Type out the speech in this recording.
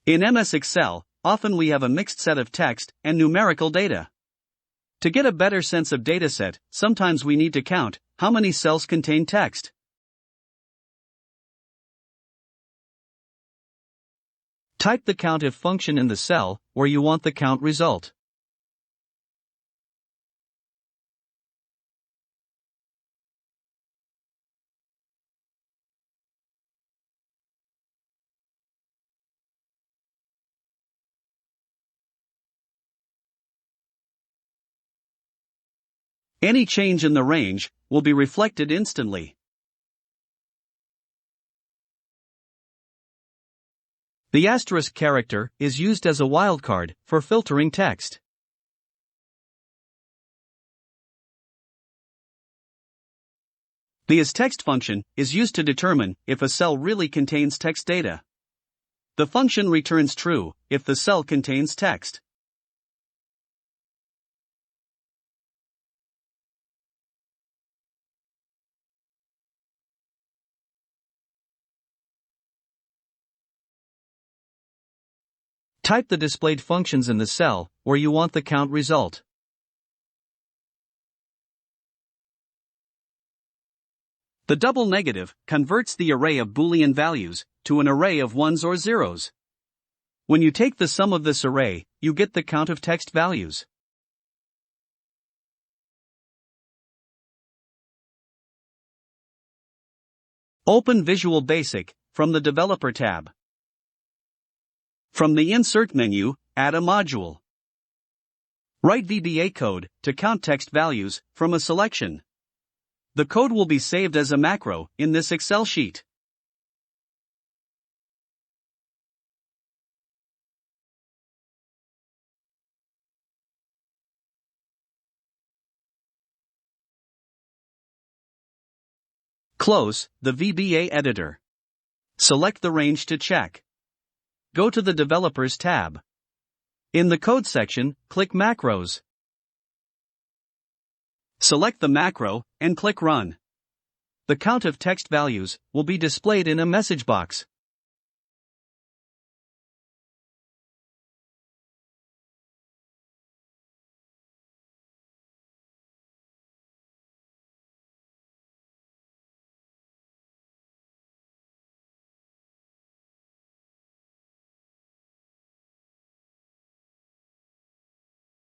In MS Excel, often we have a mixed set of text and numerical data. To get a better sense of dataset, sometimes we need to count how many cells contain text. Type the COUNTIF function in the cell where you want the count result. Any change in the range will be reflected instantly. The asterisk character is used as a wildcard for filtering text. The isText function is used to determine if a cell really contains text data. The function returns true if the cell contains text. Type the displayed functions in the cell where you want the count result. The double negative converts the array of Boolean values to an array of ones or zeros. When you take the sum of this array, you get the count of text values. Open Visual Basic from the Developer tab. From the Insert menu, add a module. Write VBA code to count text values from a selection. The code will be saved as a macro in this Excel sheet. Close the VBA editor. Select the range to check. Go to the Developers tab. In the Code section, click Macros. Select the macro and click Run. The count of text values will be displayed in a message box.